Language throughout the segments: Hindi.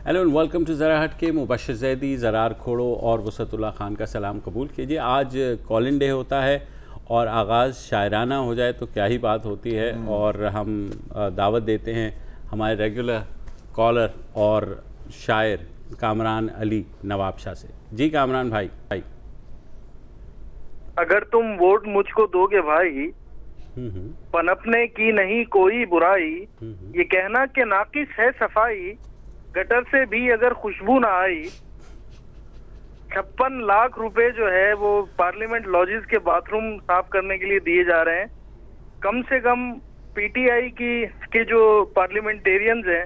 हेलो एंड वेलकम टू ज़रा हट के। मुबशर ज़ैदी, ज़रार खोड़ो और वसतुल्लाह खान का सलाम कबूल कीजिए। आज कॉलिंग डे होता है और आगाज़ शायराना हो जाए तो क्या ही बात होती है। और हम दावत देते हैं हमारे रेगुलर कॉलर और शायर कामरान अली नवाबशाह से। जी कामरान भाई। अगर तुम वोट मुझको दोगे भाई, पनपने की नहीं कोई बुराई, ये कहना कि नाकिस है सफाई, गटर से भी अगर खुशबू ना आई। 56 लाख रुपए जो है वो पार्लियामेंट लॉजिस के बाथरूम साफ करने के लिए दिए जा रहे हैं। कम से कम पीटीआई के जो पार्लियामेंटेरियंस हैं,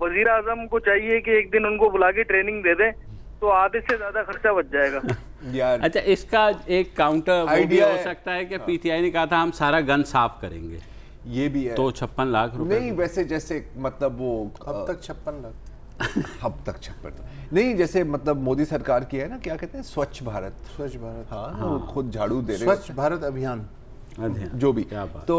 वजीर आजम को चाहिए कि एक दिन उनको बुला के ट्रेनिंग दे दें, तो आधे से ज्यादा खर्चा बच जाएगा। यार अच्छा, इसका एक काउंटर आइडिया हो सकता है कि पीटीआई ने कहा था हम सारा गन साफ करेंगे, ये भी है। तो 56 लाख रुपए नहीं, वैसे जैसे मतलब वो अब तक 56 लाख अब तक 56 नहीं, जैसे मतलब मोदी सरकार की है ना, क्या कहते हैं, स्वच्छ भारत। हाँ, खुद झाड़ू दे रहे हैं, स्वच्छ भारत अभियान जो भी। तो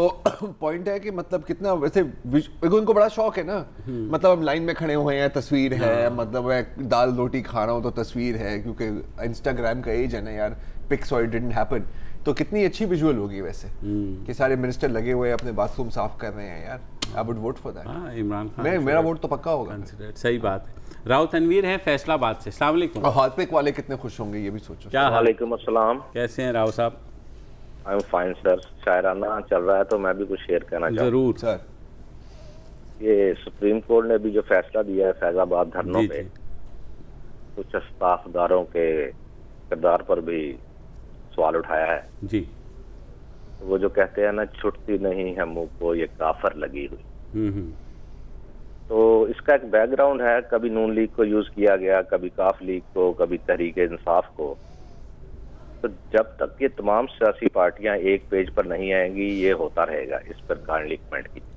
पॉइंट है कि मतलब कितना वैसे उनको बड़ा शौक है ना, मतलब हम लाइन में खड़े हुए हैं, तस्वीर है, मतलब दाल रोटी खा रहा हूँ तो तस्वीर है, क्योंकि इंस्टाग्राम का एज है ना यार, पिक्स और इट डिडंट हैपन। तो कितनी अच्छी विजुअल होगी वैसे कि सारे मिनिस्टर लगे हुए अपने बाथरूम साफ कर रहे हैं यार। I would vote for that. Imran Khan, मेरा वोट तो पक्का होगा। सही बात है। राव तनवीर है फैसलाबाद से। अस्सलाम वालेकुम। और हाथ वाले कितने खुश होंगे ये भी सोचो। क्या वालेकुम अस्सलाम, कैसे हैं राव साहब? I am fine sir. शायराना चल रहा है तो मैं भी कुछ शेयर करना चाहता हूँ। जरूर सर। ये सुप्रीम कोर्ट ने भी जो फैसला दिया है फैजाबाद धरनों पे, कुछ स्टाफदारों के किरदार पर भी सवाल उठाया है जी। वो जो कहते हैं ना, छुटती नहीं है मुंह को ये काफर लगी हुई। तो इसका एक बैकग्राउंड है, कभी नून लीग को यूज किया गया, कभी काफ लीग को, कभी तहरीक इंसाफ को। तो जब तक ये तमाम सियासी पार्टियां एक पेज पर नहीं आएंगी ये होता रहेगा। इस पर काइंडली कमेंट कीजिए।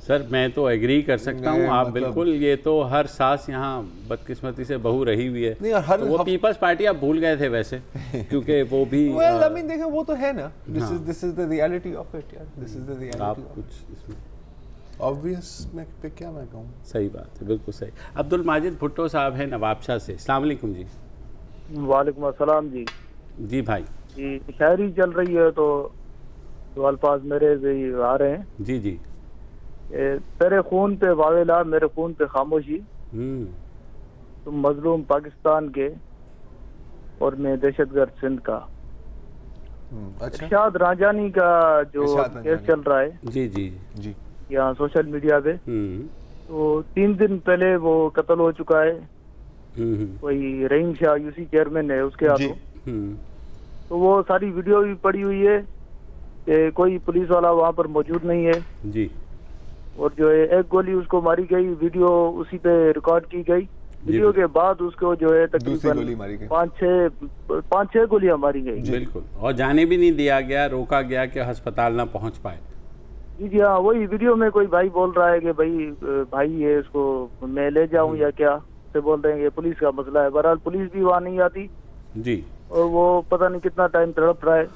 सर मैं तो एग्री कर सकता हूँ, आप मतलब बिल्कुल। ये तो हर सास यहाँ बदकिस्मती से बहू रही हुई है। नहीं, हर तो वो पीपल्स पार्टी आप भूल गए थे वैसे क्योंकि वो भी देखो वो तो है ना, this is the reality of it यार, दिस इज द रियलिटी। आप कुछ इसमें ऑब्वियस में पे क्या मैं कहूँ। सही बात है, बिल्कुल सही। अब्दुल माजिद भुट्टो साहब हैं नवाबशाह से। अस्सलाम वालेकुम जी। वालेकुम अस्सलाम जी। जी भाई। जी, शायरी चल रही है तो अल्फाज मेरे भी आ रहे हैं। जी जी। तेरे खून पे वावेला, मेरे खून पे खामोशी, तुम मजलूम पाकिस्तान के और मैं दहशतगर्द सिंध का। अच्छा। इरशाद राजानी का जो केस चल रहा है जी जी जी यहाँ सोशल मीडिया पे, तो 3 दिन पहले वो कत्ल हो चुका है। वही रहीम शाह यूसी चेयरमैन है उसके हाथों। तो वो सारी वीडियो भी पड़ी हुई है कि कोई पुलिस वाला वहाँ पर मौजूद नहीं है जी। और जो है एक गोली उसको मारी गई, वीडियो उसी पे रिकॉर्ड की गई। वीडियो के बाद उसको जो है तकरीबन 5-6 गोलियां मारी गई। बिल्कुल, और जाने भी नहीं दिया गया, रोका गया कि अस्पताल ना पहुंच पाए। जी हाँ, वही वीडियो में कोई भाई बोल रहा है कि भाई है, इसको मैं ले जाऊं या क्या, से बोल रहे हैं कि पुलिस का मसला है। बहरहाल पुलिस भी वहाँ नहीं आती जी, और वो पता नहीं कितना टाइम तड़प रहा है।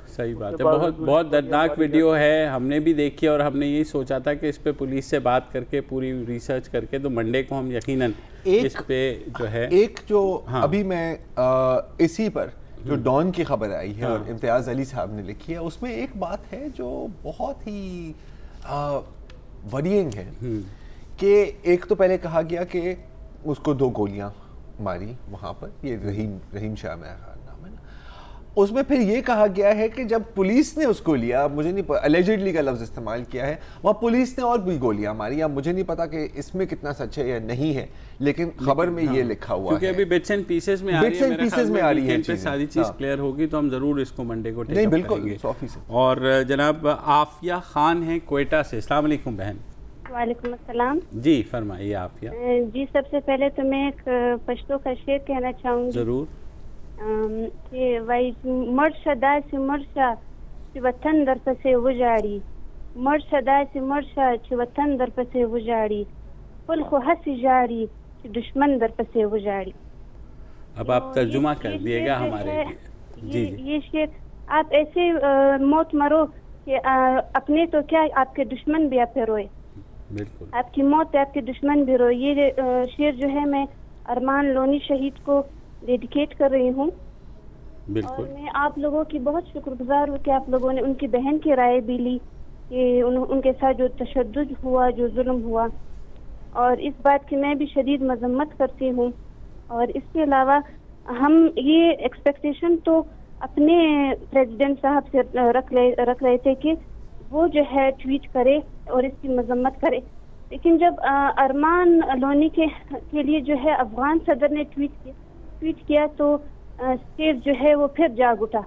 सही बात है। बहुत दर्दनाक वीडियो है, हमने भी देखी और हमने यही सोचा था कि इस पे पुलिस से बात करके पूरी रिसर्च करके तो मंडे को हम यकीनन इस पे जो है अभी मैं इसी पर जो डॉन की खबर आई है और इम्तियाज़ अली साहब ने लिखी है, उसमें एक बात है जो बहुत ही वरीइंग है कि एक तो पहले कहा गया कि उसको 2 गोलियां मारी वहाँ पर, ये रहीम शाह में नाम है ना। उसमें फिर ये कहा गया है कि जब पुलिस ने उसको लिया, मुझे नहीं पता, एलिजिडली का लफ्ज़ इस्तेमाल किया है, वहाँ पुलिस ने और भी गोलियां मारी। अब मुझे नहीं पता कि इसमें कितना सच है या नहीं है, लेकिन खबर में ये लिखा हुआ है, क्योंकि अभी बिट्स एंड पीसेस में आ रही है। सारी चीज़ क्लियर होगी तो हम ज़रूर इसको मंडे को टेक अप करेंगे। और जनाब आफिया खान है क्वेटा से। अस्सलाम वालेकुम बहन। वालेकुम अस्सलाम जी, फरमाइए आफिया जी। सबसे पहले तो मैं एक पश्तो का शेर कहना चाहूँगी। जरूर। कि वही मर्द सदा से मर्शा वतन दर से उजाड़ी, मर्द सदा से मर्शा वतन दर से उजाड़ी, पुल को हंसी जाड़ी दुश्मन दर से उजाड़ी। अब आप तर्जुमा कर दिएगा हमारे लिए। जी। ये शेर आप ऐसे मौत मरो कि अपने तो क्या आपके दुश्मन भी आप पे रोए। बिल्कुल। आपकी मौत है, आपके दुश्मन भी रो। ये शेर जो है मैं अरमान लोनी शहीद को डेडिकेट कर रही हूँ। और मैं आप लोगों की बहुत शुक्रगुजार हूँ कि आप लोगों ने उनकी बहन की राय भी ली कि उनके साथ जो तशद्दुद हुआ, जो जुल्म हुआ, और इस बात की मैं भी शदीद मजम्मत करती हूँ। और इसके अलावा हम ये एक्सपेक्टेशन तो अपने प्रेसिडेंट साहब से रख रहे थे कि वो जो है ट्वीट करे और इसकी मजम्मत करे, लेकिन जब अरमान लोनी के लिए जो है अफगान सदर ने ट्वीट किया तो स्टेज जो है वो फिर जाग उठा।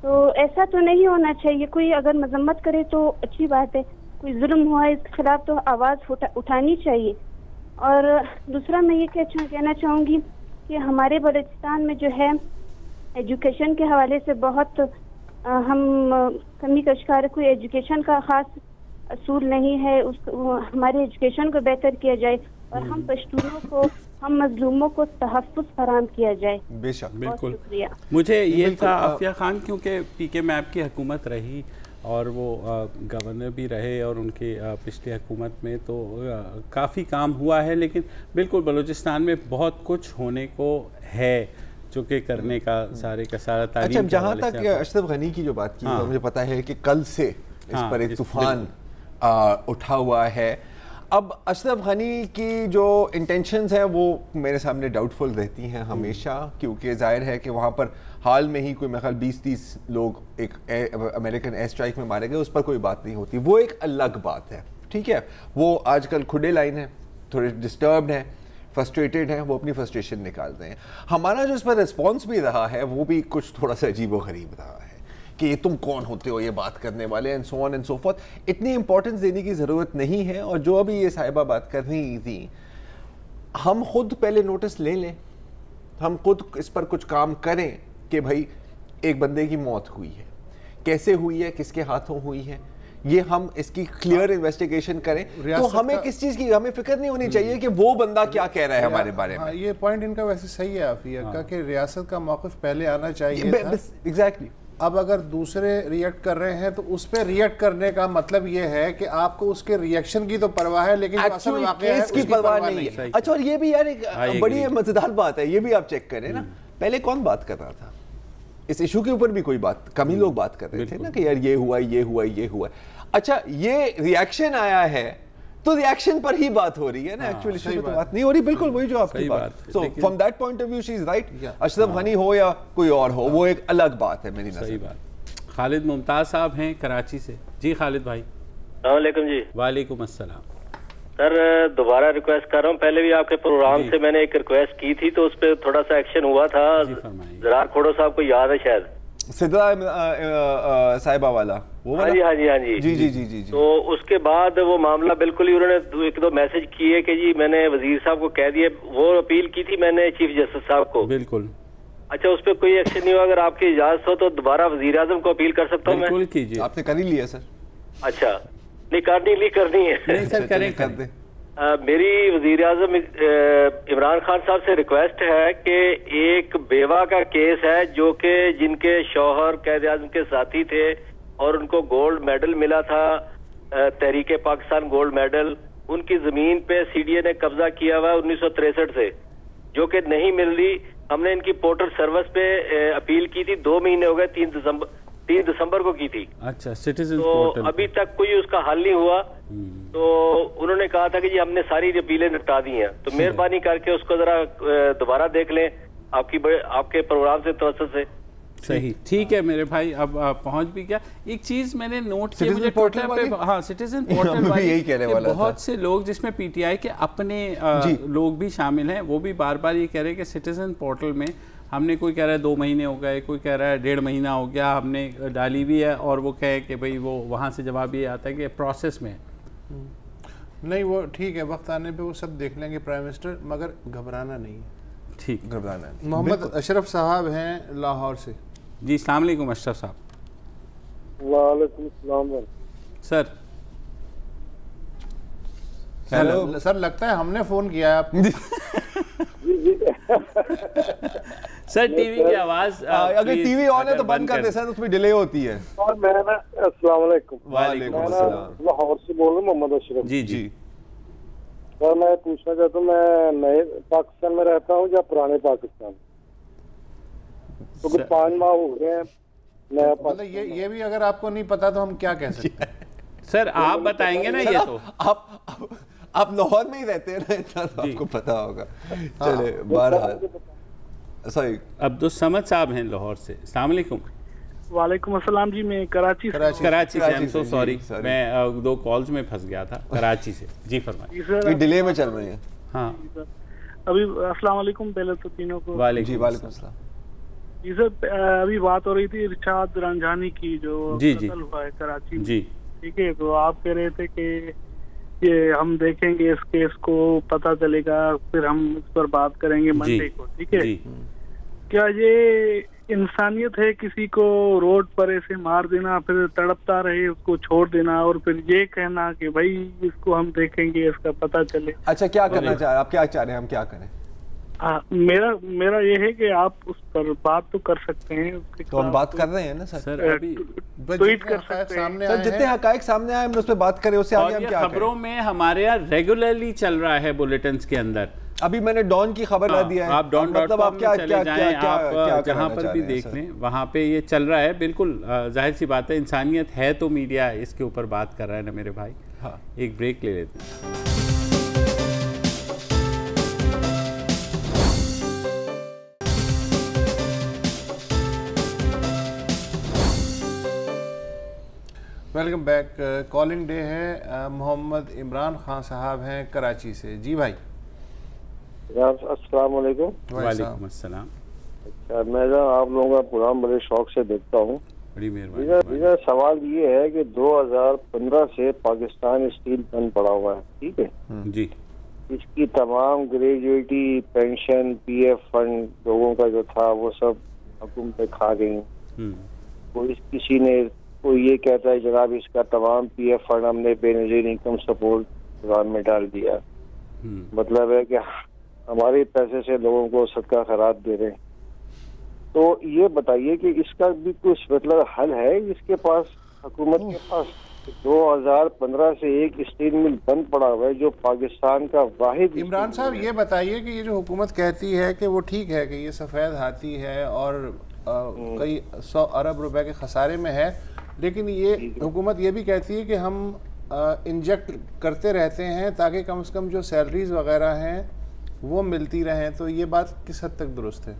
तो ऐसा तो नहीं होना चाहिए। कोई अगर मजम्मत करे तो अच्छी बात है, कोई जुल्म हुआ है इसके खिलाफ तो आवाज़ उठानी चाहिए। और दूसरा मैं ये कहना चाहूँगी कि हमारे बलूचिस्तान में जो है एजुकेशन के हवाले से बहुत हम कमी का शिकार है। कोई एजुकेशन का ख़ास असूल नहीं है, हमारे एजुकेशन को बेहतर किया जाए और हम पश्तूनों को, हम मजलूमों को तहफ़्फ़ुज़ फराहम किया जाए। बेशक, बिल्कुल। मुझे ये था आफिया खान, क्योंकि पीके मैप की हुकूमत रही और वो गवर्नर भी रहे और उनकी पिछली हुकूमत में तो काफ़ी काम हुआ है, लेकिन बिल्कुल बलूचिस्तान में बहुत कुछ होने को है जो कि करने का सारे का सारा तारीख। अच्छा, जहाँ तक अशरफ गनी की जो बात की, तो मुझे पता है कि कल से इस पर एक तूफान उठा हुआ है। अब अशरफ गनी की जो इंटेंशंस हैं वो मेरे सामने डाउटफुल रहती हैं हमेशा, क्योंकि जाहिर है कि वहाँ पर हाल में ही कोई मेरे ख्याल 20-30 लोग एक अमेरिकन एयर स्ट्राइक में मारे गए, उस पर कोई बात नहीं होती, वो एक अलग बात है। ठीक है, वो आजकल खुले लाइन है, थोड़े डिस्टर्ब्ड हैं, फ्रस्ट्रेटेड हैं, वो अपनी फ्रस्ट्रेशन निकाल रहे हैं। हमारा जो इस पर रिस्पॉन्स भी रहा है वो भी कुछ थोड़ा सा अजीब व गरीब रहा है कि ये तुम कौन होते हो ये बात करने वाले, and so on and so forth. इतनी इंपॉर्टेंस देने की ज़रूरत नहीं है। और जो अभी ये साहिबा बात कर रही थी, हम खुद पहले नोटिस ले लें, हम खुद इस पर कुछ काम करें कि भाई एक बंदे की मौत हुई है, कैसे हुई है, किसके हाथों हुई है, ये हम इसकी क्लियर इन्वेस्टिगेशन करें। तो हमें किस चीज़ की हमें फिक्र नहीं होनी चाहिए कि वो बंदा क्या कह रहा है हमारे बारे में। ये पॉइंट इनका वैसे सही है आफिया का कि रियासत का मौक़िफ़ पहले आना चाहिए। एग्जैक्टली। अब अगर दूसरे रिएक्ट कर रहे हैं तो उस पर रिएक्ट करने का मतलब ये है कि आपको उसके रिएक्शन की तो परवाह है, लेकिन असल वाक़या है उसकी परवाह नहीं है। अच्छा, और ये भी यार एक बड़ी मजेदार बात है, ये भी आप चेक करें ना, पहले कौन बात कर रहा था इस इशू के ऊपर भी? कोई बात, कम ही लोग बात कर रहे थे ना कि यार ये हुआ, ये हुआ, ये हुआ। अच्छा, ये रिएक्शन आया है तो रिएक्शन पर ही बात हो रही है ना, एक्चुअली इशू पे तो बात नहीं हो रही। बिल्कुल वही जो आपकी बात। So from that point of view she is right. Ashraf Ghani हो या कोई और हो, वो एक अलग बात है मेरी नज़र में। सही बात। खालिद मुमताज साहब हैं कराची से। जी खालिद भाई। अस्सलाम वालेकुम जी। वालेकुम अस्सलाम। सर दोबारा रिक्वेस्ट कर रहा हूँ, पहले भी आपके प्रोग्राम से मैंने एक रिक्वेस्ट की थी तो उस पर थोड़ा सा एक्शन हुआ था। जरार खोड़ो साहब को याद है शायद, सिद्रा साहिबा वाला वो वाला? हाँ जी हाँ जी जी जी जी जी। तो उसके बाद वो मामला बिल्कुल ही उन्होंने एक दो मैसेज किए कि जी मैंने वजीर साहब को कह दिए, वो अपील की थी मैंने चीफ जस्टिस साहब को। बिल्कुल। अच्छा, उस पर कोई एक्शन नहीं हुआ? अगर आपकी इजाजत हो तो दोबारा वजीर आजम को अपील कर सकता हूँ मैं? बिल्कुल कीजिए। आपने कर ही लिया सर? अच्छा, नहीं करनी है। नहीं सर, करें कर दे। मेरी वजीर आजम इमरान खान साहब से रिक्वेस्ट है कि एक बेवा का केस है जो कि जिनके शौहर कैद आजम के साथी थे और उनको गोल्ड मेडल मिला था, तहरीके पाकिस्तान गोल्ड मेडल, उनकी जमीन पे सीडीए ने कब्जा किया हुआ 1963 से, जो कि नहीं मिल रही। हमने इनकी पोर्टल सर्विस पे अपील की थी, 2 महीने हो गए, 3 दिसंबर को की थी। अच्छा, सिटीजन तो पोर्टल अभी तक कोई उसका हल नहीं हुआ। तो उन्होंने कहा था कि जी हमने सारी अपीलें निपटा दी हैं, तो मेहरबानी करके उसको जरा दोबारा देख लें आपके प्रोग्राम से तवज्जो से। सही, ठीक है मेरे भाई। अब पहुंच भी गया। एक चीज मैंने नोट किया, मुझे ट्विटर पे, हाँ सिटीजन पोर्टल वाली, यही कहने वाला था। बहुत से लोग जिसमें पीटीआई के अपने लोग भी शामिल हैं, वो भी बार बार ये कह रहे हैं कि सिटीजन पोर्टल में हमने, कोई कह रहा है 2 महीने हो गए, कोई कह रहा है 1.5 महीना हो गया, हमने डाली भी है, और वो कहे कि भाई वो वहाँ से जवाब ये आता है कि प्रोसेस में नहीं। वो ठीक है, वक्त आने पे वो सब देख लेंगे प्राइम मिनिस्टर, मगर घबराना नहीं है। ठीक, घबराना नहीं। मोहम्मद अशरफ साहब हैं लाहौर से। जी अस्सलाम वालेकुम अशरफ साहब। वालेकुम सलाम सर। सर लगता है हमने फोन किया आप। सर टीवी की आवाज अगर टीवी ऑन है तो बंद कर दे सर, उसमें डिले होती है। और मैं ना अस्सलाम वालेकुम। वालेकुम अस्सलाम। लाहौर से बोल रहा हूँ, मोहम्मद अशरफ। जी जी सर मैं पूछना चाहता हूँ, मैं नए पाकिस्तान में रहता हूँ या पुराने पाकिस्तान? तो कुछ 5 माह हो गए हैं नया। मतलब ये भी अगर आपको नहीं पता तो हम क्या कह सकते हैं? सर आप बताएंगे ना, ये तो आप लाहौर में ही रहते हैं ना, इतना तो आपको पता होगा। चले बहरहाल, सॉरी अब्दुल समद साहब हैं लाहौर से। अस्सलाम वालेकुम। वालेकुम अस्सलाम जी, मैं कराची से। आई एम सो सॉरी, मैं 2 कॉल्स में फंस गया था। कराची से जी फरमाइए। डिले में चल रही है। हाँ अभी अस्सलाम वालेकुम पहले तो तीनों को। वालेकुम अस्सलाम। जी सर, अभी बात हो रही थी इरशाद रंजानी की जो कत्ल हुआ है कराची में। जी ठीक है, तो आप कह रहे थे कि ये हम देखेंगे इस केस को, पता चलेगा, फिर हम इस पर बात करेंगे मंडे को। ठीक है, क्या ये इंसानियत है किसी को रोड पर ऐसे मार देना, फिर तड़पता रहे उसको छोड़ देना, और फिर ये कहना कि भाई इसको हम देखेंगे, इसका पता चले? अच्छा, क्या करना चाह रहे हैं आप? क्या चाह रहे हैं हम क्या करें? मेरा ये है कि आप उस पर बात तो कर सकते हैं। तो हम बात कर रहे हैं ना सर, अभी ट्वीट कर सकते हैं सर, जितने हकायक सामने आए हम उस पर बात करें, उससे आगे हम क्या खबरों में हमारे यहाँ रेगुलरली चल रहा है बुलेटिन्स के अंदर। अभी मैंने डॉन की खबर ला दिया है, आप डॉन मतलब आप क्या चले जाएं, आप जहाँ पर भी देख लें वहाँ पे ये चल रहा है। बिल्कुल जाहिर सी बात है, इंसानियत है तो मीडिया इसके ऊपर बात कर रहा है ना मेरे भाई। हाँ, एक ब्रेक ले लेते हैं। Welcome back. कॉलिंग डे है। मोहम्मद इमरान खान साहब हैं कराची से। जी भाई। अस्सलाम वालेकुम। वालेकुम अस्सलाम। अच्छा, मैं आप लोगों का प्रोग्राम बड़े शौक से देखता हूँ। बड़ी मेहरबानी। मेरा सवाल ये है कि 2015 से पाकिस्तान स्टील बंद पड़ा हुआ है, ठीक है जी। इसकी तमाम ग्रेजुएटी, पेंशन, PF फंड लोगों का जो था वो सब हुकूमतें खा गई। किसी ने कोई ये कहता है जनाब इसका तमाम PF फंड हमने बेनजीर इनकम सपोर्ट प्रोग्राम में डाल दिया। मतलब है कि हमारे पैसे से लोगों को सदका खैरात दे रहे हैं। तो ये बताइए कि इसका भी कुछ मतलब हल है इसके पास, हुकूमत के पास? 2015 से एक स्टील मिल बंद पड़ा हुआ है जो पाकिस्तान का वाहिद। इमरान साहब ये बताइए कि ये जो हुकूमत कहती है कि वो ठीक है कि ये सफ़ेद हाथी है और कई 100 अरब रुपए के खसारे में है, लेकिन ये हुकूमत ये भी कहती है कि हम इंजेक्ट करते रहते हैं ताकि कम से कम जो सैलरीज वगैरह हैं वो मिलती रहें। तो ये बात किस हद तक दुरुस्त है?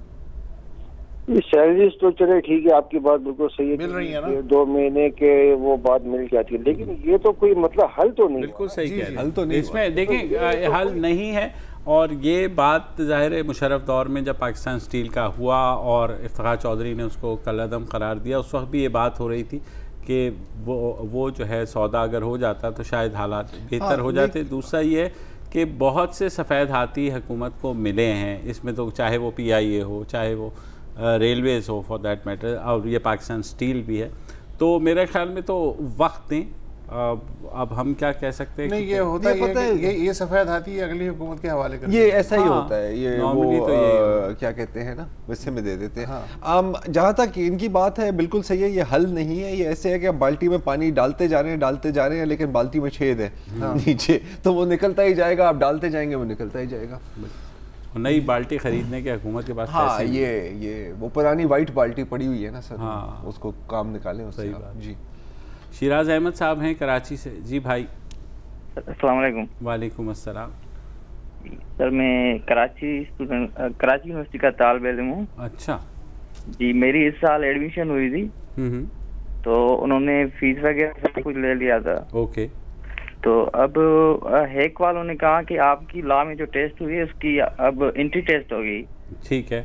सैलरीज तो चले ठीक है, आपकी बात बिल्कुल सही है, मिल रही है ना, 2 महीने के वो बात मिल जाती है, लेकिन ये तो कोई मतलब हल तो नहीं। बिल्कुल सही कह रहे हैं, हल तो नहीं इसमें। देखें हल नहीं है, और ये बात ज़ाहिर है मुशर्रफ दौर में जब पाकिस्तान स्टील का हुआ और इफ्तिखार चौधरी ने उसको कलअदम करार दिया, उस वक्त भी ये बात हो रही थी कि वो जो है सौदा अगर हो जाता तो शायद हालात बेहतर हो जाते। दूसरा ये कि बहुत से सफ़ेद हाथी हुकूमत को मिले हैं इसमें, तो चाहे वो PIA हो, चाहे वो रेलवेज़ हो फॉर दैट मैटर, और ये पाकिस्तान स्टील भी है। तो मेरे ख्याल में तो वक्त दें। अब हम क्या कह सकते हैं? नहीं, ये होता है ये सफ़ेद हाथी अगली हुकूमत के हवाले कर, ये ऐसा ही होता है। ये वो तो क्या कहते हैं ना, वैसे में दे देते हैं। जहाँ तक इनकी बात है बिल्कुल सही है, ये हल नहीं है। ये ऐसे है कि बाल्टी में पानी डालते जा रहे हैं लेकिन बाल्टी में छेद है नीचे, तो वो निकलता ही जाएगा। आप डालते जाएंगे वो निकलता ही जाएगा। नई बाल्टी खरीदने के हुकूमत के पास पैसे ये वो पुरानी वाइट बाल्टी पड़ी हुई है ना सर, उसको काम निकालें। सही बात जी। शिराज अहमद साहब हैं कराची से। जी भाई। अस्सलाम वालेकुम। वालेकुम अस्सलाम। सर मैं कराची यूनिवर्सिटी का तालिब इल्म हूँ। अच्छा जी, मेरी इस साल एडमिशन हुई थी, तो उन्होंने फीस वगैरह सब कुछ ले लिया था। ओके। तो अब हेक वालों ने कहा कि आपकी लॉ में जो टेस्ट हुई है उसकी अब एंट्री टेस्ट होगी। ठीक है।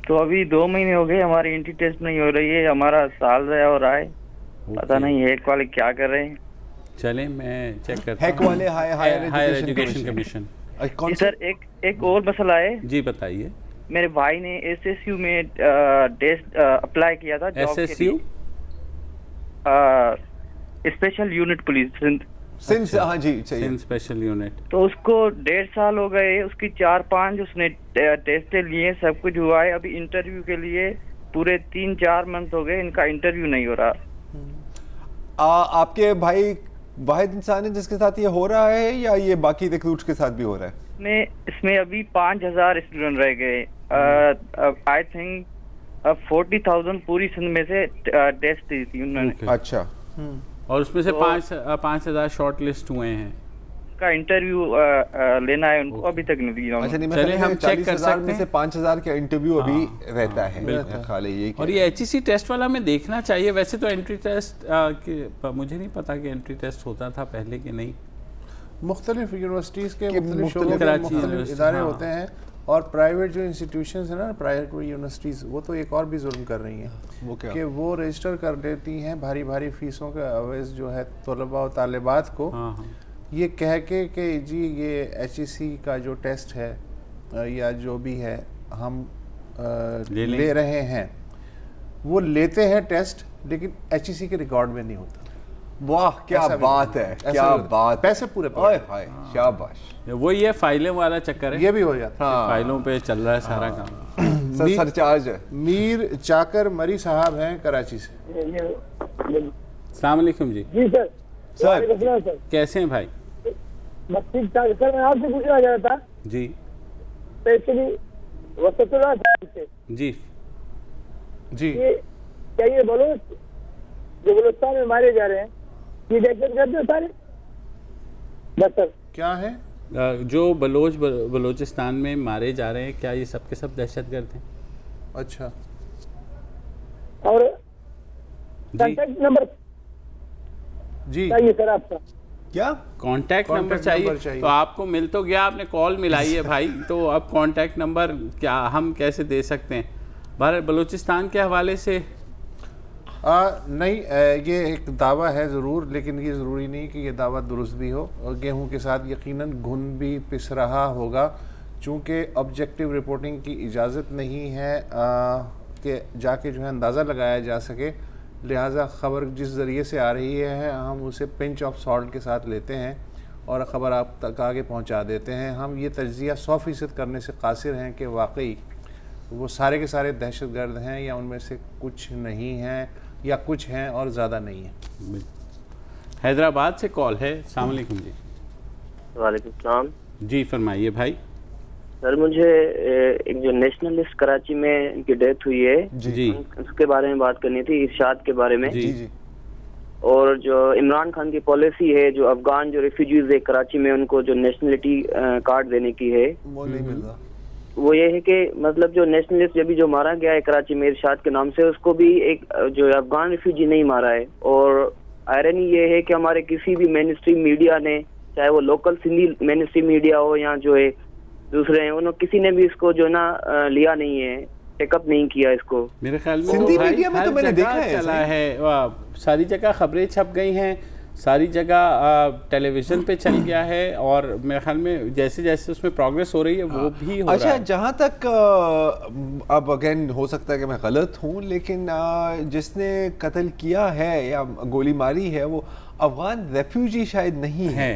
तो अभी 2 महीने हो गए हमारी एंट्री टेस्ट नहीं हो रही है, हमारा साल ज़ाया हो रहा है। पता नहीं हेक वाले क्या कर रहे हैं। चले मैं चेक करता हूं। हेक वाले हायर एजुकेशन कमिशन। सर एक और मसला है। जी बताइए। मेरे भाई ने SSU में टेस्ट अप्लाई किया था। SSU special unit police Sindh, हाँ जी चाहिए, सिंध स्पेशल यूनिट। तो उसको 1.5 साल हो गए, उसकी 4-5 उसने टेस्ट लिए, सब कुछ हुआ है, अभी इंटरव्यू के लिए पूरे 3-4 मंथ हो गए, इनका इंटरव्यू नहीं हो रहा। आपके भाई वाहिद इंसान है जिसके साथ ये हो रहा है या ये बाकी रिक्रूट्स के साथ भी हो रहा है? इसमें अभी 5000 स्टूडेंट रह गए, आई थिंक 40,000 पूरी सिंध में से टेस्ट दी थी उन्होंने। अच्छा, और उसमें से 5,000 शॉर्ट लिस्ट हुए हैं, का इंटरव्यू लेना है उनको, अभी तक नहीं दिया। अच्छा, नहीं चलिए हम चेक कर सकते हैं। 5,000 का इंटरव्यू अभी रहता है खाली ये। और ये HEC टेस्ट वाला में देखना चाहिए, वैसे तो एंट्री टेस्ट मुझे नहीं पता कि एंट्री टेस्ट होता था पहले कि नहीं। मुख्तलिफ यूनिवर्सिटीज़ के मुख्तलिफ इदारे होते हैं, और प्राइवेट जो इंस्टीट्यूशंस हैं ना, प्राइवेट यूनिवर्सिटीज़, वो तो एक और भी जुल्म कर रही हैं। वो क्या? कि वो रजिस्टर कर देती हैं भारी भारी फीसों का अवैज़ जो है तलबा और तालिबात को, ये कह के कि जी ये HEC का जो टेस्ट है या जो भी है हम ले रहे हैं, वो लेते हैं टेस्ट, लेकिन HEC के रिकॉर्ड में नहीं होता। वाह क्या बात है, क्या बात, पैसे पूरे शाबाश। वो ये फाइलों वाला चक्कर है, ये भी हो जाता है, फाइलों पे चल रहा है सारा काम। सरचार्ज है। मीर चाकर मरी साहब हैं कराची से। अस्सलाम वालेकुम जी। जी सर। सर कैसे हैं भाई? ठीक ठाक सर, मैं आपसे पूछना चाह रहा था जी। एक्चुअली वसतुल्लाह साहब से जी जी, क्या ये बलोच जो बलोचिस्तान में मारे जा रहे हैं, ये दहशत गर्द है सारे? बस सर क्या है जो बलोचिस्तान में मारे जा रहे हैं, क्या ये सब के सब दहशतगर्द हैं? अच्छा, और कॉन्टैक्ट नंबर जी चाहिए सर आपका? क्या कॉन्टैक्ट नंबर चाहिए? तो आपको मिल तो गया, आपने कॉल मिलाई है भाई, तो अब कॉन्टैक्ट नंबर क्या हम कैसे दे सकते हैं? भारत बलूचिस्तान के हवाले से नहीं, ये एक दावा है ज़रूर, लेकिन ये ज़रूरी नहीं कि ये दावा दुरुस्त भी हो, और गेहूं के साथ यकीनन घुन भी पिस रहा होगा, चूँकि ऑब्जेक्टिव रिपोर्टिंग की इजाज़त नहीं है कि जाके जो है अंदाज़ा लगाया जा सके, लिहाजा ख़बर जिस ज़रिए से आ रही है हम उसे पिंच ऑफ सॉल्ट के साथ लेते हैं और ख़बर आप तक आगे पहुंचा देते हैं। हम ये तज्ज़िया 100% करने से कासिर हैं कि वाकई वो सारे के सारे दहशतगर्द हैं या उनमें से कुछ नहीं हैं या कुछ हैं और ज़्यादा नहीं है। हैदराबाद से कॉल है। अस्सलाम वालेकुम जी। वालेकुम सलाम जी, फरमाइए भाई। सर, मुझे एक जो नेशनलिस्ट कराची में इनकी डेथ हुई है जी, उसके बारे में बात करनी थी, इरशाद के बारे में। जी। और जो इमरान खान की पॉलिसी है, जो अफगान जो रिफ्यूजीज है कराची में, उनको जो नेशनलिटी कार्ड देने की है, वो नहीं मिल रहा। वो ये है कि मतलब जो नेशनलिस्ट अभी जो मारा गया है कराची में इरशाद के नाम से, उसको भी एक जो अफगान रिफ्यूजी नहीं मारा है। और आयरनी ये है कि हमारे किसी भी मेन स्ट्रीम मीडिया ने, चाहे वो local Sindhi main stream media हो या जो है दूसरे हैं, उन्होंने किसी ने भी इसको जो ना लिया नहीं है, टेकअप नहीं किया इसको। मेरे ख्याल में सिंधी मीडिया में तो मैंने देखा है चला है, सारी जगह खबरें छप गई हैं, सारी जगह टेलीविजन पे चल गया है, और मेरे ख्याल में जैसे जैसे उसमें प्रोग्रेस हो रही है वो भी हो अच्छा रहा है। जहाँ तक अब अगेन हो सकता है कि मैं गलत हूँ, लेकिन जिसने कत्ल किया है या गोली मारी है वो अफगान रेफ्यूजी शायद नहीं है।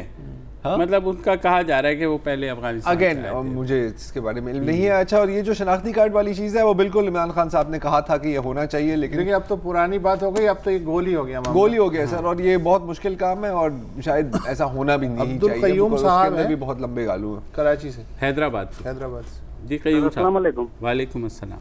हाँ? मतलब उनका कहा जा रहा है कि वो पहले अफगानिस्तान अगेन मुझे इसके बारे में नहीं है। अच्छा, और ये जो शनाख्ती कार्ड वाली चीज़ है वो बिल्कुल इमरान खान साहब ने कहा था कि ये होना चाहिए, लेकिन अब तो पुरानी बात हो गई, अब तो ये गोली हो गया, गोली हो गया सर, और ये बहुत मुश्किल काम है और शायद ऐसा होना भी नहीं अब्दुल चाहिए। कय्यूम साहब भी बहुत लंबे गालू हैं कराची से, हैदराबाद जी। कय्यूम साहब, अस्सलाम वालेकुम। वालेकुम अस्सलाम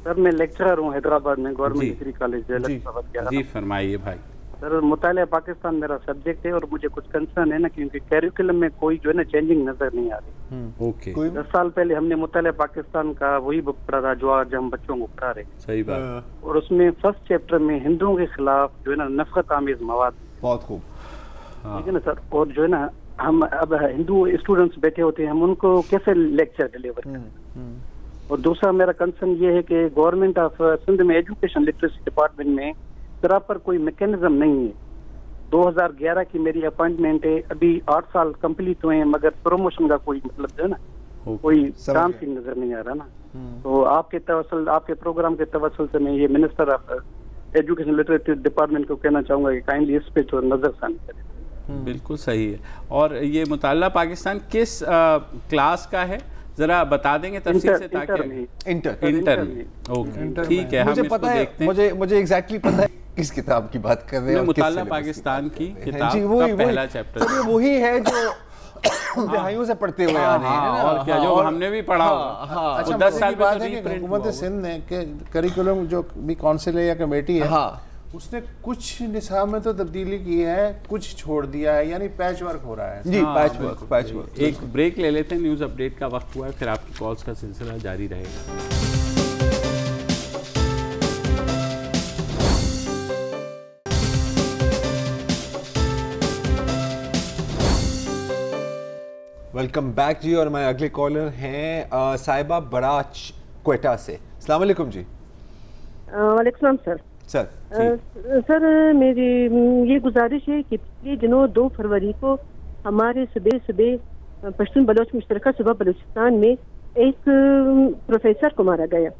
सर, मैं लेक्चरर हूँ हैदराबाद में, गवर्नमेंट डिग्री कॉलेज। जी फरमाइए भाई। सर, मुतालिया पाकिस्तान मेरा सब्जेक्ट है और मुझे कुछ कंसर्न है ना, क्योंकि कैरिकुलम में कोई जो है ना चेंजिंग नजर नहीं आ रही। ओके, 10 साल पहले हमने मुतालिया पाकिस्तान का वही बुक पढ़ा था जो आज हम बच्चों को पढ़ा रहे। सही बात। और उसमें फर्स्ट चैप्टर में हिंदुओं के खिलाफ जो है ना नफरत आमेज मवाद, बहुत खूब, ठीक है ना सर। और जो है ना हम अब हिंदू स्टूडेंट्स बैठे होते हैं, हम उनको कैसे लेक्चर डिलीवर करें। और दूसरा मेरा कंसर्न ये है कि गवर्नमेंट ऑफ सिंध में एजुकेशन लिटरेसी डिपार्टमेंट में तरह पर कोई मैकेनिज्म नहीं है। 2011 की मेरी अपॉइंटमेंट है, अभी 8 साल कंप्लीट हुए हैं, मगर प्रमोशन का कोई मतलब जो है ना कोई काम की नजर नहीं आ रहा ना। तो आपके तवसल, आपके प्रोग्राम के तवसल से मैं ये minister of education literacy department को कहना चाहूंगा कि काइंडली इस पे तो नजरसानी करें। बिल्कुल सही है। और ये मुताल्ला पाकिस्तान किस क्लास का है, जरा बता देंगे तफसील से ताकि इंटर में। ओके ठीक है, हम इसको देखते हैं। मुझे एग्जैक्टली पता है किस किताब की बात कर रहे हैं। मुताल्ला पाकिस्तान की किताब का पहला चैप्टर वही है जो दहाइयों से पढ़ते हुए आ रहे हैं और क्या, जो हमने भी पढ़ा होगा। अच्छा 10 साल बात है कि हुकूमत सिंध ने करिकुलम जो भी काउंसिल है या कमेटी है, उसने कुछ निसाब में तो तब्दीली की है, कुछ छोड़ दिया है, यानी पैच वर्क हो रहा है। जी पैच वर्क। एक ब्रेक ले लेते हैं, न्यूज़ अपडेट का वक्त हुआ है, फिर आपकी कॉल्स का सिलसिला जारी रहेगा। वेलकम बैक जी। और हमारे अगले कॉलर हैं साहिबा बराच क्वेटा से। अस्सलाम वालेकुम जी। वालेकुम सर। सर मेरी ये गुजारिश है कि पिछले दिनों 2 फरवरी को हमारे सुबह पश्चिम बलोच मुश्तरका सूबा बलूचिस्तान में एक प्रोफेसर को मारा गया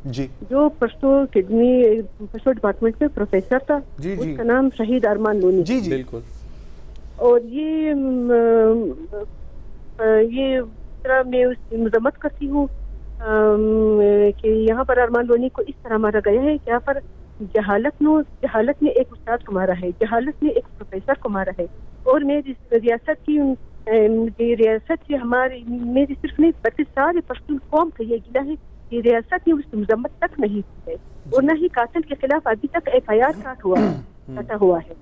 जी, जो पश्तो डिपार्टमेंट में प्रोफेसर था। उसका नाम शहीद अरमान लोनी। जी बिल्कुल। और ये तरह मैं उसकी मजम्मत करती हूँ कि यहाँ पर अरमान लोनी को इस तरह मारा गया है। यहाँ पर जहालत ने एक उस्ताद को मारा है, जहालत ने एक प्रोफेसर को मारा है। और मेरी रियासत से हमारी मेरी सिर्फ नहीं बल्कि सारे पश्तून कौम का ये गिला है कि रियासत ने उसकी मजम्मत तक नहीं की है और न ही कातिल के खिलाफ अभी तक FIR काटा हुआ है।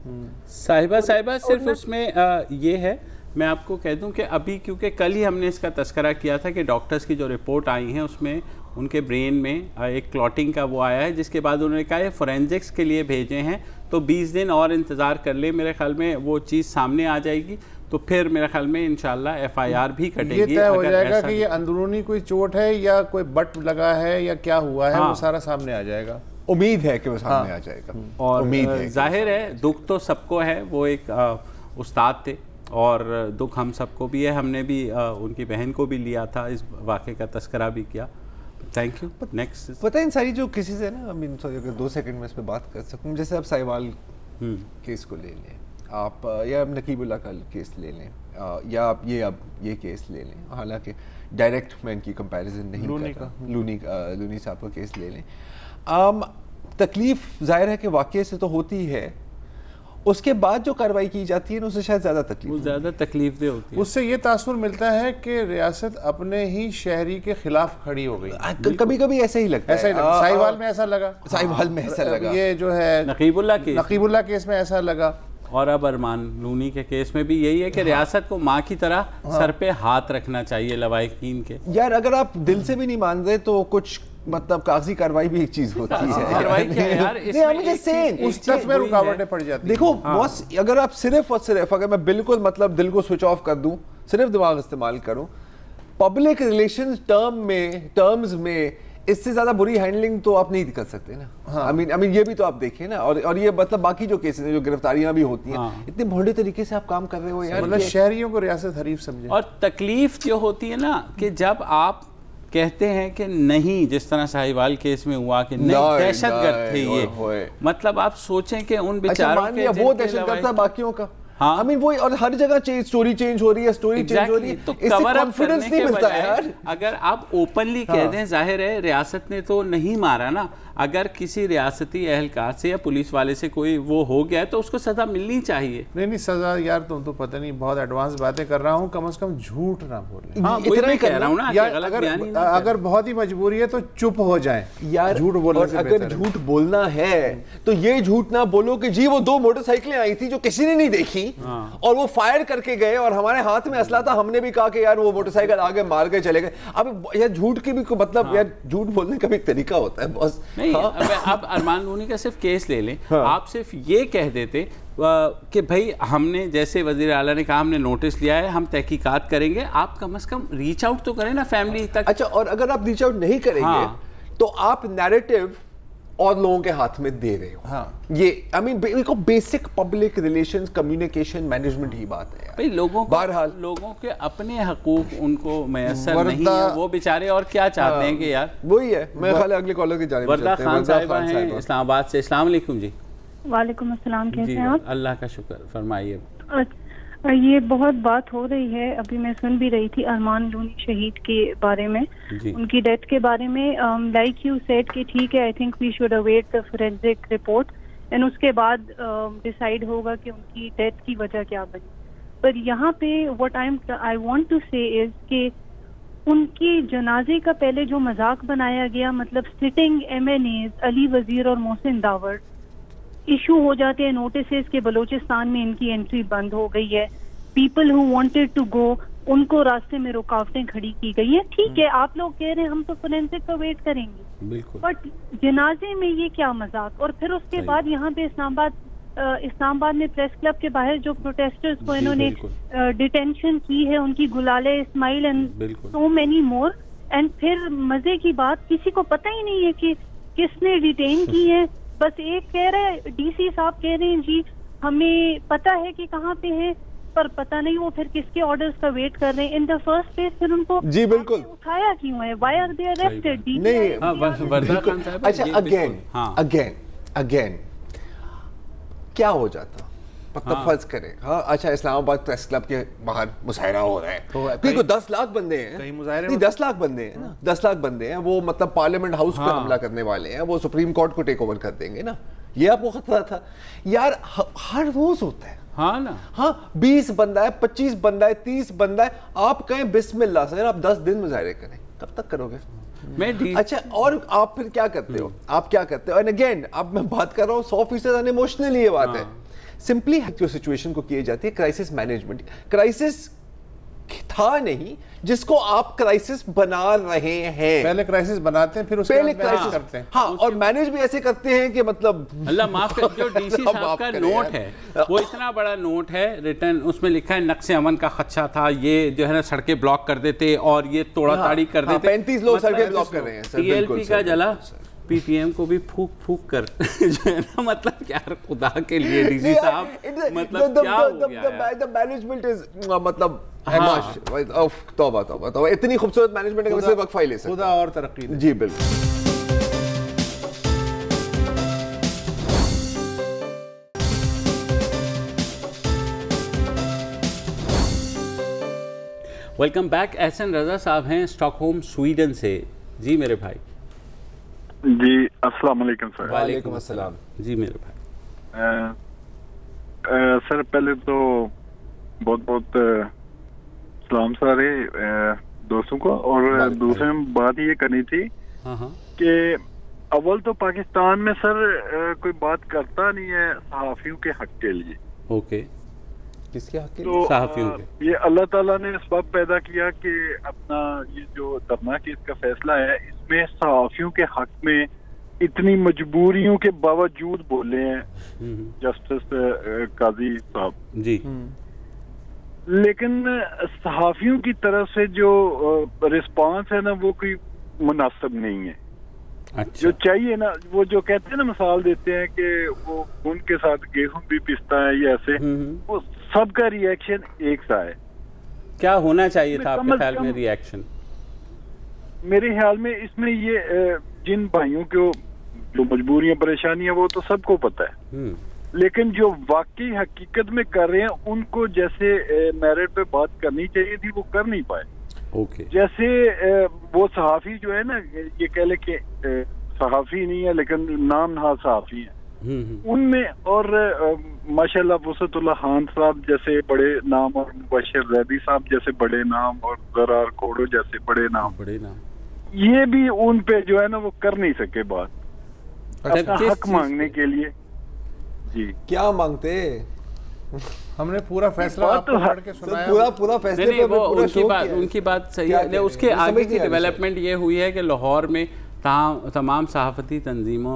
साहिबा सिर्फ उसमें ये है, मैं आपको कह दूं कि अभी क्योंकि कल ही हमने इसका तस्करा किया था कि डॉक्टर्स की जो रिपोर्ट आई है उसमें उनके ब्रेन में एक क्लॉटिंग का वो आया है, जिसके बाद उन्होंने कहा है फोरेंसिक्स के लिए भेजे हैं, तो 20 दिन और इंतज़ार कर ले, मेरे ख्याल में वो चीज़ सामने आ जाएगी, तो फिर मेरे ख्याल में इंशाल्लाह FIR भी कटेगी। ये तय हो जाएगा कि ये अंदरूनी कोई चोट है या कोई बट लगा है या क्या हुआ है, वो सारा सामने आ जाएगा। उम्मीद है कि वो सामने आ जाएगा। और उम्मीद है, जाहिर है दुख तो सबको है, वो एक उस्ताद थे और दुख हम सबको भी है। हमने भी उनकी बहन को भी लिया था, इस वाक़े का तस्करा भी किया। Thank you. नेक्स्ट पता है इन सारी जो केसेस है ना, आई मीन सॉरी अगर 2 सेकंड में इस पर बात कर सकूँ, जैसे आप साहिवाल केस को ले लें आप, या आप नकीबुल्लाह का केस ले लें, या आप ये केस ले लें, हालांकि डायरेक्ट मैं इनकी कंपैरिजन नहीं कर रहा, लूनी साहब का केस ले लें। तकलीफ जाहिर है कि वाक़े से तो होती है, उसके बाद जो कार्रवाई की जाती है ना उससे शायद ज़्यादा तकलीफ दे होती है। उससे ये तासुर मिलता है कि रियासत अपने ही शहरी के खिलाफ खड़ी हो गई। कभी कभी ऐसे ही लगता है। साहिवाल में ऐसा लगा, ये जो है नकीबुल्लाह केस में ऐसा लगा, और अब अरमान लूनी के केस में भी यही है कि रियासत को माँ की तरह सर पे हाथ रखना चाहिए लवाहिकीन के। यार अगर आप दिल से भी नहीं मान रहे तो कुछ मतलब कागजी कार्रवाई भी एक चीज होती है। कार्रवाई क्या है यार, उस तक में रुकावटें पड़ जाती हैं। देखो बॉस, अगर आप सिर्फ और सिर्फ, अगर मैं बिल्कुल मतलब दिल को स्विच ऑफ कर दूं, सिर्फ दिमाग इस्तेमाल करूं, पब्लिक रिलेशंस टर्म्स में इससे ज्यादा बुरी हैंडलिंग तो आप नहीं कर सकते ना। आई मीन ये भी तो आप देखें ना। और ये मतलब बाकी जो केसेस हैं, जो गिरफ्तारियां भी होती हैं, इतने भोंडे तरीके से आप काम कर रहे हो यार, मतलब शहरियों को रियासत हरीफ समझे। और तकलीफ जो होती है ना कि जब आप कहते हैं कि नहीं, जिस तरह साहिवाल केस में हुआ कि नहीं दहशतगर्द थे ये, मतलब आप सोचें कि उन बेचारों के वो दहशतगर्द था बाकियों का। हाँ, आई मीन वो, और हर जगह स्टोरी चेंज हो रही है, चेंज हो रही है, तो कॉन्फिडेंस नहीं मिलता है यार। अगर आप ओपनली कह दें, जाहिर है रियासत ने तो नहीं मारा ना, अगर किसी रियासती एहलकार से या पुलिस वाले से कोई वो हो गया है तो उसको सजा मिलनी चाहिए। नहीं सजा यार, तुम तो पता नहीं बहुत एडवांस बातें कर रहा हूँ, कम से कम झूठ ना बोले। हाँ, इतना ही कह रहा हूँ ना यार, अगर बहुत ही मजबूरी है तो चुप हो जाए यार, झूठ बोलने से अगर झूठ बोलना है तो ये झूठ ना बोलो कि जी वो 2 मोटरसाइकिलें आई थी जो किसी ने नहीं देखी और वो फायर करके गए और हमारे हाथ में असला था, हमने भी कहा कि यार वो मोटरसाइकिल आगे मार के चले गए। अब यार झूठ की भी मतलब यार झूठ बोलने का भी तरीका होता है बॉस। अब अरमान लूनी का सिर्फ केस ले लें, आप सिर्फ ये कह देते कि भाई हमने, जैसे वज़ीर आला ने कहा, हमने नोटिस लिया है, हम तहकीकात करेंगे, आप कम से कम रीच आउट तो करें ना फैमिली तक। अच्छा, और अगर आप रीच आउट नहीं करेंगे तो आप नैरेटिव और लोगों के हाथ में दे रहे हो। हाँ, ये I mean basic public relations communication management ही बात है भाई। लोगों के अपने हकूक उनको मैसर नहीं है, वो बेचारे और क्या चाहते हैं कि यार वही है। मैं खाली अगले कॉलर की जानिब वर्दा खान साहिबा हैं इस्लामाबाद से। अस्सलाम वालेकुम जी। वालेकुम अस्सलाम, कैसे हैं आप? अल्लाह का शुक्र, फरमाइए। ये बहुत बात हो रही है, अभी मैं सुन भी रही थी अरमान लूनी शहीद के बारे में, उनकी डेथ के बारे में। लाइक यू सेड कि ठीक है, I think we should await the forensic report and उसके बाद डिसाइड होगा कि उनकी डेथ की वजह क्या बनी। पर यहाँ पे व्हाट आई वांट टू से इज कि उनकी जनाजे का पहले जो मजाक बनाया गया, मतलब सिटिंग MNAs अली वजीर और मोहसिन दावर इशू हो जाते हैं नोटिस के बलोचिस्तान में इनकी एंट्री बंद हो गई है, people who wanted to go उनको रास्ते में रुकावटें खड़ी की गई है। ठीक है, आप लोग कह रहे हैं हम तो फोरेंसिक का वेट करेंगे, बिल्कुल, बट जनाजे में ये क्या मजाक। और फिर उसके बाद यहाँ पे इस्लामाबाद में प्रेस क्लब के बाहर जो प्रोटेस्टर्स को इन्होंने डिटेंशन की है, उनकी Gulalai Ismail and so many more, and फिर मजे की बात किसी को पता ही नहीं है कि किसने डिटेन की है। बस एक कह रहे हैं, DC साहब कह रहे हैं जी हमें पता है कि कहाँ पे है, पर पता नहीं वो फिर किसके ऑर्डर्स का वेट कर रहे हैं। इन द फर्स्ट प्लेस फिर उनको जी बिल्कुल उठाया क्यों है? Why are they arrested? नहीं, अच्छा अगेन क्या हो जाता, मतलब फर्ज करें, हाँ अच्छा इस्लामाबाद प्रेस क्लब के बाहर मुजाहरा हो रहा है, तो 10 लाख बंदे हैं, कहीं मुजाहरे नहीं 10 लाख बंदे हैं ना, 10 लाख बंदे हैं, वो मतलब पार्लियामेंट हाउस पे हमला करने वाले हैं, वो सुप्रीम कोर्ट को टेक ओवर कर देंगे ना, ये आपको खतरा था यार। हर रोज होता है, हाँ ना, हाँ 20 बंदा है, 25 बंदा है, 30 बंदा है, आप कहें बिस्मिल्लाह सर आप 10 दिन मुजाहरे करें, कब तक करोगे? अच्छा, और आप फिर क्या करते हो? आप क्या करते हो? एंड अगेन अब मैं बात कर रहा हूँ 100% अनइमोशनली, ये बात है, सिंपली जो सिचुएशन को की जाती है क्राइसिस मैनेजमेंट। क्राइसिस था नहीं जिसको आप क्राइसिस बना रहे हैं, पहले क्राइसिस बनाते हैं फिर उसके बाद मैनेज करते हैं। हाँ, और मैनेज भी ऐसे करते हैं कि मतलब अल्लाह माफ कर, जो DC साहब का नोट है वो इतना बड़ा नोट है रिटर्न, उसमें लिखा है नक्शे अमन का खदशा था, ये जो है ना सड़कें ब्लॉक कर देते और ये तोड़ा ताड़ी कर देते, 35 लोग सड़कें ब्लॉक कर रहे हैं, TLP का जला PTM को भी फूक फूक कर जो है ना, मतलब क्या खुदा के लिए DC साहब, मतलब क्या हो गया? द मैनेजमेंट इज मतलब तौबा तौबा तौबा, इतनी खूबसूरत मैनेजमेंट है कि सिर्फ वक्फा ही ले सकते, खुदा और तरक्की जी बिल्कुल। Welcome back. एहसन रजा साहब हैं स्टॉकहोम स्वीडन से। जी मेरे भाई। जी अस्सलाम वालेकुम सर। वालेकुम अस्सलाम। जी मेरे भाई। सर पहले तो बहुत बहुत सलाम सारे दोस्तों को, और दूसरे में बात ये करनी थी कि अव्वल तो पाकिस्तान में सर कोई बात करता नहीं है सहाफियों के हक के लिए। ओके, किसके हक के? तो सहाफियों के। ये अल्लाह ताला ने इसबाब पैदा किया कि अपना ये जो धरना केस का फैसला है इसमें सहाफियों के हक में इतनी मजबूरियों के बावजूद बोले हैं जस्टिस काजी साहब जी, लेकिन सहाफियों की तरफ से जो रिस्पांस है ना वो कोई मुनासिब नहीं है। अच्छा। जो चाहिए ना, वो जो कहते हैं ना, मिसाल देते हैं कि वो उनके साथ गेहूं भी पिसता है या ऐसे, वो सबका रिएक्शन एक सा है। क्या होना चाहिए था आपके ख्याल में रिएक्शन? मेरे ख्याल में इसमें ये जिन भाइयों को जो मजबूरियां परेशानियां वो तो सबको पता है, लेकिन जो वाकई हकीकत में कर रहे हैं उनको जैसे मेरिट पे बात करनी चाहिए थी वो कर नहीं पाए। ओके। जैसे वो सहाफी जो है ना, ये कह ले कि सहाफी नहीं है लेकिन नाम नहा सहाफी है, उनमें और माशाल्लाह वसतुल्लाह खान साहब जैसे बड़े नाम और मुबशर जैदी साहब जैसे बड़े नाम और जरार कोड़ो जैसे बड़े नाम, ये भी उन पे जो है ना वो कर नहीं सके बात अपना हक मांगने के लिए। जी क्या मांगते? हमने पूरा फैसला आपको पढ़ के पूरा सुनाया, पूरा फैसले पे उनकी बात सही है। उसके आगे की डेवलपमेंट ये हुई है कि लाहौर में तमाम सहाफ़ती तंजीमों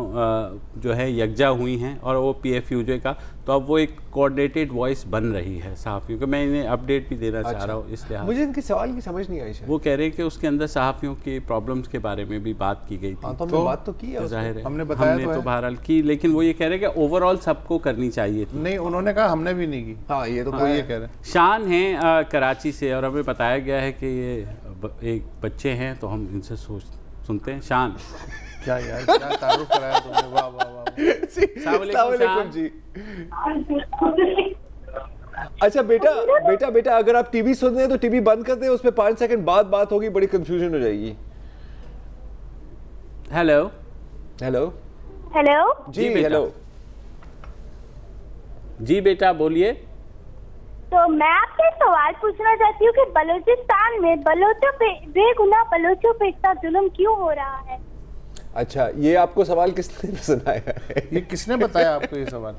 जो है यकजा हुई हैं और वो PFUJ का, तो अब वो एक कोऑर्डिनेटेड वॉइस बन रही है सहाफ़ियों को। मैं इन्हें अपडेट भी देना चाह रहा हूँ, इसलिए मुझे इनके सवाल की समझ नहीं आई। वो कह रहे हैं कि उसके अंदर सहाफ़ियों की प्रॉब्लम्स के बारे में भी बात की गई थी। तो बात तो की है, जाहिर है हमने बताया तो बहरहाल की, लेकिन वो ये कह रहे हैं कि ओवरऑल सबको करनी चाहिए थी। नहीं, उन्होंने कहा हमने भी नहीं की। हाँ, ये तो कोई ये कह रहे हैं। शान है कराची से और हमें बताया गया है कि ये एक बच्चे हैं, तो हम इनसे सुनते हैं। शान क्या यार, क्या तारुफ कराया तुमने, वाह वाह वाह। अस्सलाम वालेकुम जी। अच्छा बेटा अगर आप टीवी सुन रहे हैं तो टीवी बंद कर दें, उसमें 5 सेकंड बाद बात होगी, बड़ी कंफ्यूजन हो जाएगी। हेलो जी हेलो जी बेटा बोलिए। तो मैं आपसे सवाल पूछना चाहती हूँ कि बलूचिस्तान में बेगुनाह बलोचों पे इतना जुल्म क्यों हो रहा है? अच्छा, ये आपको सवाल किसने सुनाया है? ये किसने बताया आपको ये सवाल?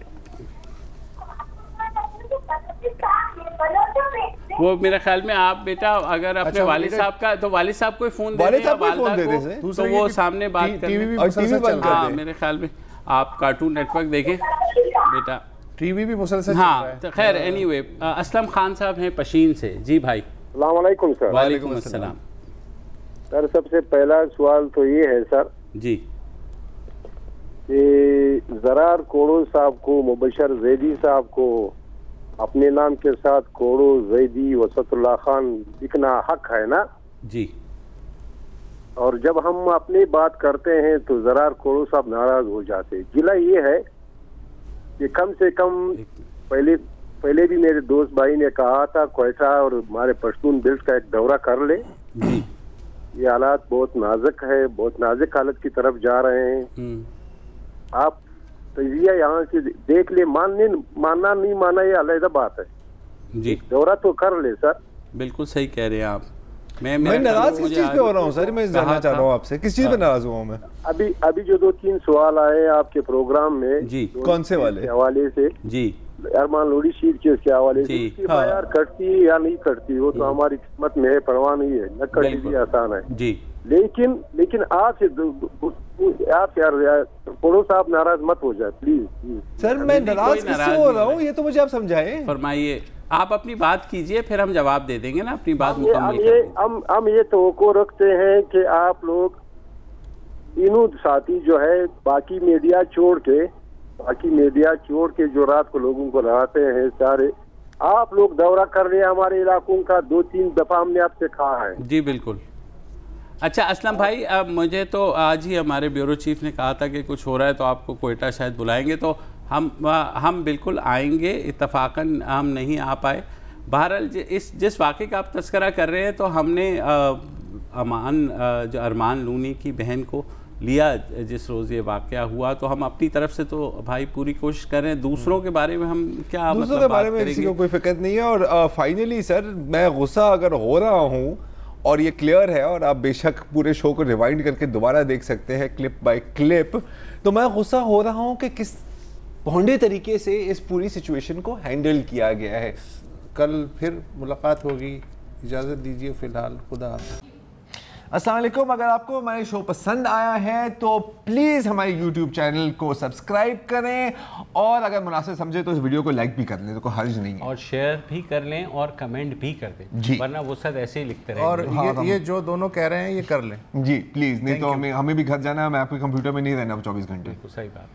वो मेरे ख्याल में आप बेटा अगर अपने वालिद साहब का, तो वालिद साहब को फोन दे दें, तो वो सामने बात करें। हाँ, मेरे ख्याल में आप कार्टून नेटवर्क देखें बेटा, टीवी भी मुसलसल। हाँ, तो खैर एनीवे, असलम खान साहब हैं पशीन से। जी भाई। अस्सलाम वालेकुम सर। वालेकुम अस्सलाम सर। सबसे पहला सवाल तो ये है सर जी कि ज़रार कोड़ो साहब को, मुबशर जैदी साहब को अपने नाम के साथ कोड़ो जैदी वसतुल्लाह खान लिखना हक है ना? जी। और जब हम अपनी बात करते हैं तो ज़रार कोड़ो साहब नाराज हो जाते। गिला ये है कि कम से कम पहले भी मेरे दोस्त भाई ने कहा था क्वेटा और हमारे पश्तून बेल्ट का एक दौरा कर ले। ये हालात बहुत नाजुक है, बहुत नाजुक हालत की तरफ जा रहे हैं। आप तजिया यहाँ से देख ले, मानना नहीं माना ये अलग बात है जी। दौरा तो कर ले सर। बिल्कुल सही कह रहे हैं आप। मैं नाराज किस चीज पे हो रहा हूँ सर? मैं जानना चाह रहा हूँ आपसे, किस चीज पे नाराज हुआ हूँ मैं? अभी जो 2-3 सवाल आए आपके प्रोग्राम में जी, कौन से वाले हवाले से? जी, अरमान लोधी शीर केस के हवाले से। यार कटती या नहीं कटती वो तो हमारी किस्मत में है, परवाह नहीं है, न कटती भी आसान है जी। लेकिन आप यार कोड़ो साहब नाराज मत हो जाए प्लीज। सर मैं नाराज किससे हो रहा हूँ ये तो मुझे आप समझाएं। फरमाइए, आप अपनी बात कीजिए, फिर हम जवाब दे देंगे ना अपनी बात मुकम्मल। हम ये तवक्को रखते हैं कि आप लोग तीनों साथी जो है बाकी मीडिया छोड़ के जो रात को लोगों को लड़ाते हैं सारे, आप लोग दौरा कर रहे हैं हमारे इलाकों का। 2-3 दफा हमने आपसे कहा है। जी बिल्कुल। अच्छा असलम भाई, अब मुझे तो आज ही हमारे ब्यूरो चीफ ने कहा था कि कुछ हो रहा है तो आपको कोयटा शायद बुलाएंगे, तो हम बिल्कुल आएंगे। इत्तफाकन हम नहीं आ पाए। बहरहाल जिस वाक़े का आप तस्करा कर रहे हैं, तो हमने जो अरमान लूनी की बहन को लिया जिस रोज़ ये वाक़या हुआ, तो हम अपनी तरफ से तो भाई पूरी कोशिश कर रहे हैं। दूसरों के बारे में हम क्या दूसरों के बारे में किसी को कोई फिक्र नहीं है। और फाइनली सर मैं गुस्सा अगर हो रहा हूँ और ये क्लियर है, और आप बेशक पूरे शो को रिवाइंड करके दोबारा देख सकते हैं क्लिप बाय क्लिप, तो मैं गुस्सा हो रहा हूँ कि किस भोंडे तरीके से इस पूरी सिचुएशन को हैंडल किया गया है। कल फिर मुलाकात होगी, इजाज़त दीजिए फ़िलहाल, खुदा हाफ़िज़। अस्सलाम वालेकुम। अगर आपको हमारे शो पसंद आया है तो प्लीज़ हमारे YouTube चैनल को सब्सक्राइब करें, और अगर मुनासिब समझे तो इस वीडियो को लाइक भी कर लें, तो कोई हर्ज नहीं है, और शेयर भी कर लें और कमेंट भी कर दें जी, वरना वो सब ऐसे ही लिखते रहेंगे। और ये जो दोनों कह रहे हैं ये कर लें जी प्लीज़, नहीं तो हमें भी घर जाना है, मैं आपके कंप्यूटर में नहीं रहना 24 घंटे। सही बात।